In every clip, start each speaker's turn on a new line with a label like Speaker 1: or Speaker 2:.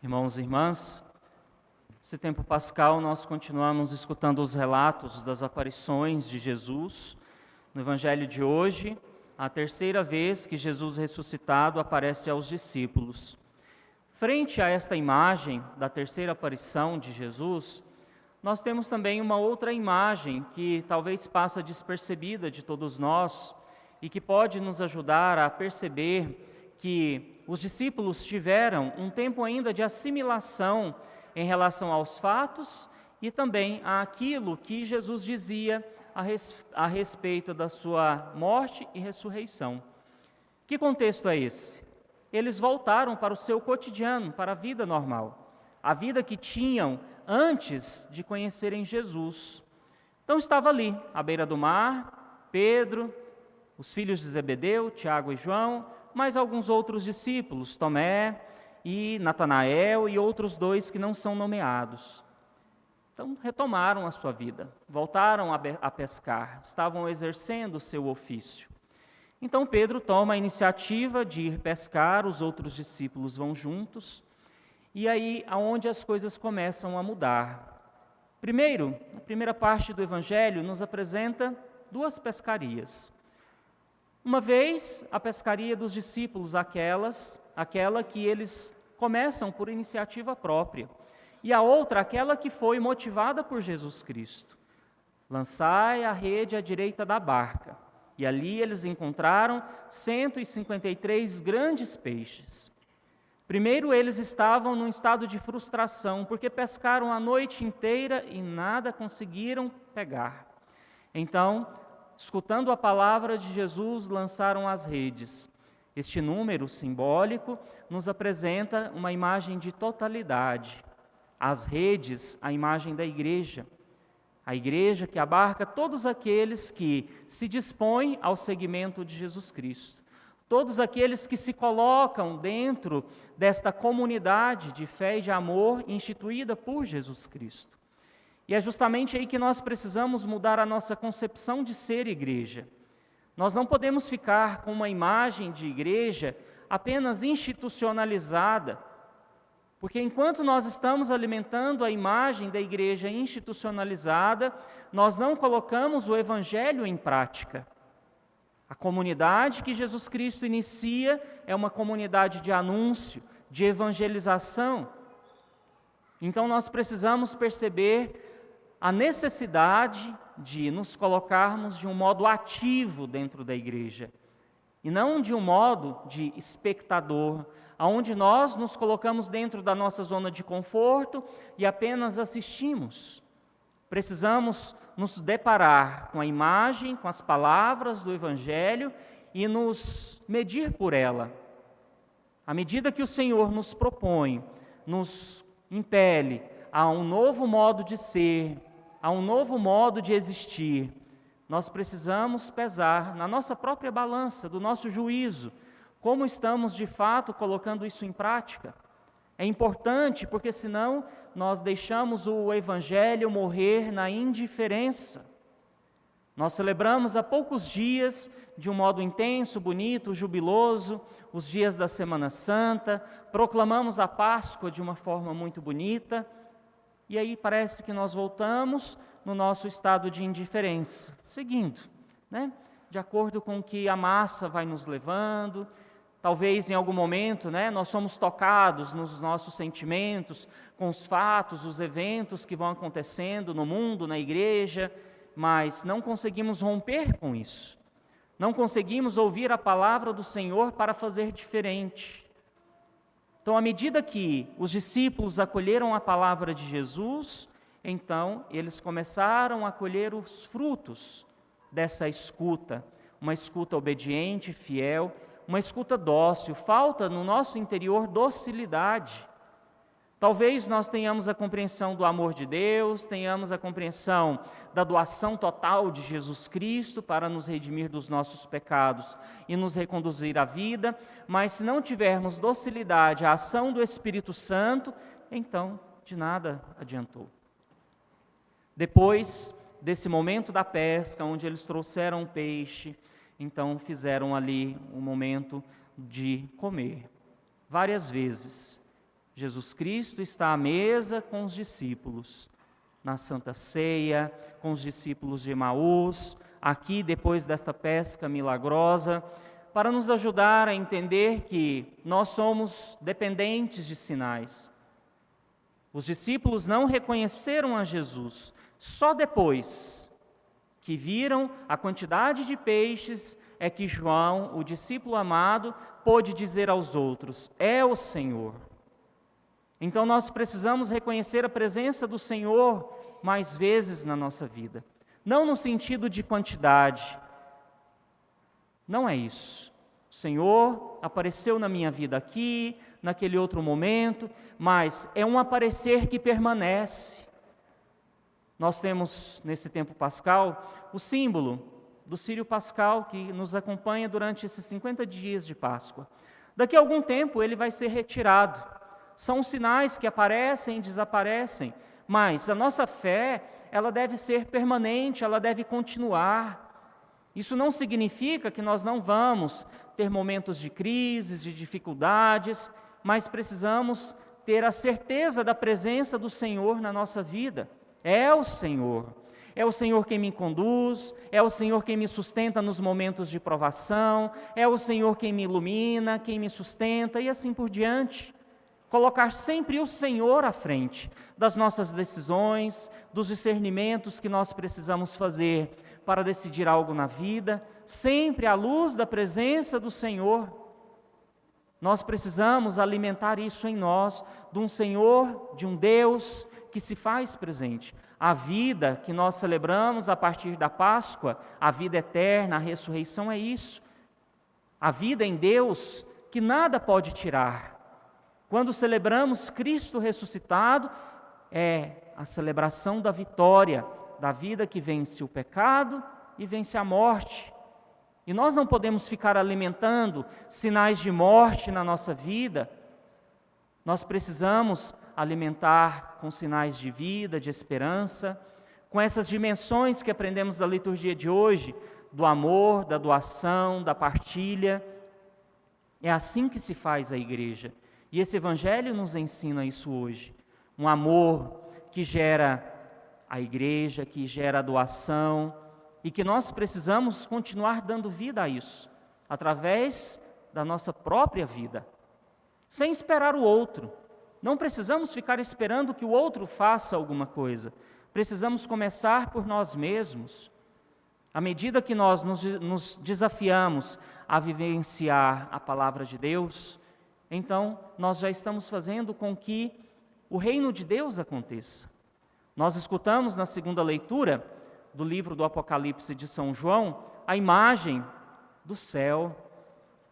Speaker 1: Irmãos e irmãs, nesse tempo pascal nós continuamos escutando os relatos das aparições de Jesus. No Evangelho de hoje, a terceira vez que Jesus ressuscitado aparece aos discípulos. Frente a esta imagem da terceira aparição de Jesus, nós temos também uma outra imagem que talvez passa despercebida de todos nós e que pode nos ajudar a perceber que os discípulos tiveram um tempo ainda de assimilação em relação aos fatos e também àquilo que Jesus dizia a respeito da sua morte e ressurreição. Que contexto é esse? Eles voltaram para o seu cotidiano, para a vida normal, a vida que tinham antes de conhecerem Jesus. Então estava ali, à beira do mar, Pedro, os filhos de Zebedeu, Tiago e João, mais alguns outros discípulos, Tomé e Natanael e outros dois que não são nomeados. Então retomaram a sua vida, voltaram a pescar, estavam exercendo o seu ofício. Então Pedro toma a iniciativa de ir pescar, os outros discípulos vão juntos, e aí aonde as coisas começam a mudar. Primeiro, a primeira parte do Evangelho nos apresenta duas pescarias. Uma vez, a pescaria dos discípulos, aquela que eles começam por iniciativa própria, e a outra, aquela que foi motivada por Jesus Cristo. Lançai a rede à direita da barca, e ali eles encontraram 153 grandes peixes. Primeiro, eles estavam num estado de frustração, porque pescaram a noite inteira e nada conseguiram pegar. Então, escutando a palavra de Jesus, lançaram as redes. Este número simbólico nos apresenta uma imagem de totalidade. As redes, a imagem da igreja. A igreja que abarca todos aqueles que se dispõem ao seguimento de Jesus Cristo. Todos aqueles que se colocam dentro desta comunidade de fé e de amor instituída por Jesus Cristo. E é justamente aí que nós precisamos mudar a nossa concepção de ser igreja. Nós não podemos ficar com uma imagem de igreja apenas institucionalizada, porque enquanto nós estamos alimentando a imagem da igreja institucionalizada, nós não colocamos o Evangelho em prática. A comunidade que Jesus Cristo inicia é uma comunidade de anúncio, de evangelização. Então nós precisamos perceber a necessidade de nos colocarmos de um modo ativo dentro da igreja, e não de um modo de espectador, onde nós nos colocamos dentro da nossa zona de conforto e apenas assistimos. Precisamos nos deparar com a imagem, com as palavras do Evangelho e nos medir por ela. À medida que o Senhor nos propõe, nos impele a um novo modo de ser, a um novo modo de existir, nós precisamos pesar na nossa própria balança, do nosso juízo, como estamos de fato colocando isso em prática. É importante porque senão nós deixamos o Evangelho morrer na indiferença. Nós celebramos há poucos dias, de um modo intenso, bonito, jubiloso, os dias da Semana Santa, proclamamos a Páscoa de uma forma muito bonita, e aí parece que nós voltamos no nosso estado de indiferença, seguindo, de acordo com o que a massa vai nos levando. Talvez em algum momento, nós somos tocados nos nossos sentimentos, com os fatos, os eventos que vão acontecendo no mundo, na igreja, mas não conseguimos romper com isso. Não conseguimos ouvir a palavra do Senhor para fazer diferente. Então, à medida que os discípulos acolheram a palavra de Jesus, então eles começaram a colher os frutos dessa escuta, uma escuta obediente, fiel, uma escuta dócil. Falta no nosso interior docilidade. Talvez nós tenhamos a compreensão do amor de Deus, tenhamos a compreensão da doação total de Jesus Cristo para nos redimir dos nossos pecados e nos reconduzir à vida, mas se não tivermos docilidade à ação do Espírito Santo, então de nada adiantou. Depois desse momento da pesca, onde eles trouxeram o peixe, então fizeram ali um momento de comer. Várias vezes. Jesus Cristo está à mesa com os discípulos, na Santa Ceia, com os discípulos de Emaús, aqui depois desta pesca milagrosa, para nos ajudar a entender que nós somos dependentes de sinais. Os discípulos não reconheceram a Jesus, só depois que viram a quantidade de peixes é que João, o discípulo amado, pôde dizer aos outros: é o Senhor. Então nós precisamos reconhecer a presença do Senhor mais vezes na nossa vida. Não no sentido de quantidade. Não é isso. O Senhor apareceu na minha vida aqui, naquele outro momento, mas é um aparecer que permanece. Nós temos, nesse tempo pascal, o símbolo do Círio Pascal que nos acompanha durante esses 50 dias de Páscoa. Daqui a algum tempo ele vai ser retirado. São sinais que aparecem e desaparecem, mas a nossa fé, ela deve ser permanente, ela deve continuar. Isso não significa que nós não vamos ter momentos de crises, de dificuldades, mas precisamos ter a certeza da presença do Senhor na nossa vida. É o Senhor quem me conduz, é o Senhor quem me sustenta nos momentos de provação, é o Senhor quem me ilumina, quem me sustenta e assim por diante. Colocar sempre o Senhor à frente das nossas decisões, dos discernimentos que nós precisamos fazer para decidir algo na vida, sempre à luz da presença do Senhor. Nós precisamos alimentar isso em nós, de um Senhor, de um Deus que se faz presente. A vida que nós celebramos a partir da Páscoa, a vida eterna, a ressurreição é isso. A vida em Deus que nada pode tirar. Quando celebramos Cristo ressuscitado, é a celebração da vitória, da vida que vence o pecado e vence a morte. E nós não podemos ficar alimentando sinais de morte na nossa vida. Nós precisamos alimentar com sinais de vida, de esperança, com essas dimensões que aprendemos da liturgia de hoje, do amor, da doação, da partilha. É assim que se faz a igreja. E esse evangelho nos ensina isso hoje. Um amor que gera a igreja, que gera a doação, e que nós precisamos continuar dando vida a isso, através da nossa própria vida, sem esperar o outro. Não precisamos ficar esperando que o outro faça alguma coisa. Precisamos começar por nós mesmos. À medida que nós nos desafiamos a vivenciar a palavra de Deus, então nós já estamos fazendo com que o reino de Deus aconteça. Nós escutamos na segunda leitura do livro do Apocalipse de São João a imagem do céu,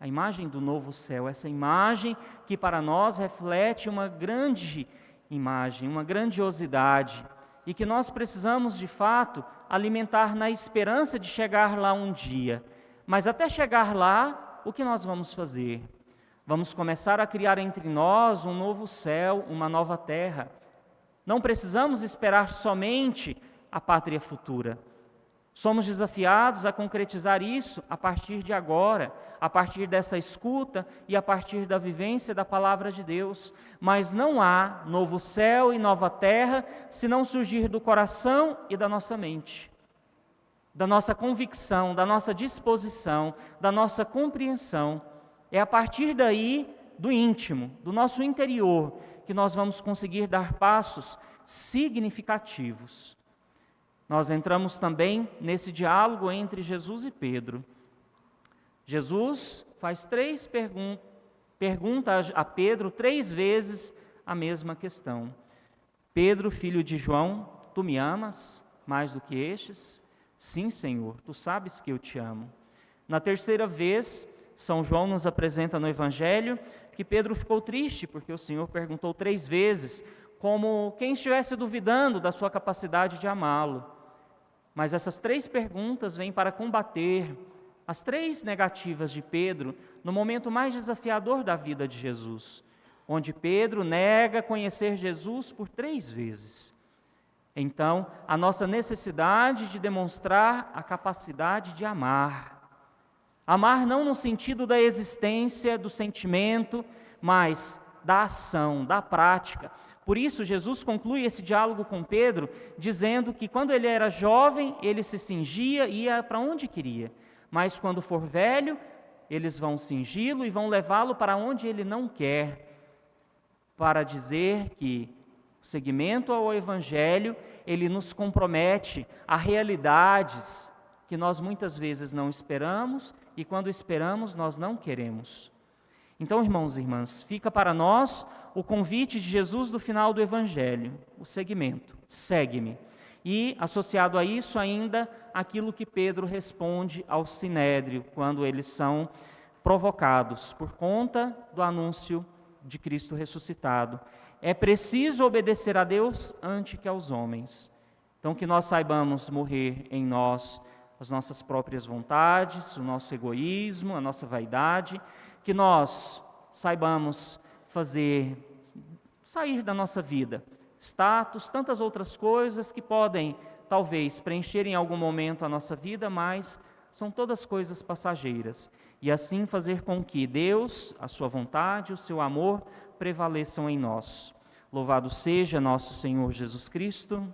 Speaker 1: a imagem do novo céu, essa imagem que para nós reflete uma grande imagem, uma grandiosidade, e que nós precisamos de fato alimentar na esperança de chegar lá um dia. Mas até chegar lá, o que nós vamos fazer? Vamos começar a criar entre nós um novo céu, uma nova terra. Não precisamos esperar somente a pátria futura. Somos desafiados a concretizar isso a partir de agora, a partir dessa escuta e a partir da vivência da palavra de Deus. Mas não há novo céu e nova terra se não surgir do coração e da nossa mente, da nossa convicção, da nossa disposição, da nossa compreensão. É a partir daí, do íntimo, do nosso interior, que nós vamos conseguir dar passos significativos. Nós entramos também nesse diálogo entre Jesus e Pedro. Jesus faz pergunta a Pedro 3 vezes a mesma questão. Pedro, filho de João, tu me amas mais do que estes? Sim, Senhor, tu sabes que eu te amo. Na terceira vez, São João nos apresenta no Evangelho que Pedro ficou triste porque o Senhor perguntou 3 vezes, como quem estivesse duvidando da sua capacidade de amá-lo. Mas essas 3 perguntas vêm para combater as 3 negativas de Pedro no momento mais desafiador da vida de Jesus, onde Pedro nega conhecer Jesus por 3 vezes. Então, a nossa necessidade de demonstrar a capacidade de amar. Amar não no sentido da existência, do sentimento, mas da ação, da prática. Por isso, Jesus conclui esse diálogo com Pedro, dizendo que quando ele era jovem, ele se cingia e ia para onde queria. Mas quando for velho, eles vão cingi-lo e vão levá-lo para onde ele não quer, para dizer que o seguimento ao Evangelho, ele nos compromete a realidades que nós muitas vezes não esperamos e quando esperamos nós não queremos. Então, irmãos e irmãs, fica para nós o convite de Jesus do final do Evangelho, o seguimento, segue-me. E, associado a isso ainda, aquilo que Pedro responde ao Sinédrio, quando eles são provocados por conta do anúncio de Cristo ressuscitado. É preciso obedecer a Deus antes que aos homens. Então, que nós saibamos morrer em nós as nossas próprias vontades, o nosso egoísmo, a nossa vaidade, que nós saibamos sair da nossa vida status, tantas outras coisas que podem, talvez, preencher em algum momento a nossa vida, mas são todas coisas passageiras. E assim fazer com que Deus, a sua vontade, o seu amor prevaleçam em nós. Louvado seja nosso Senhor Jesus Cristo.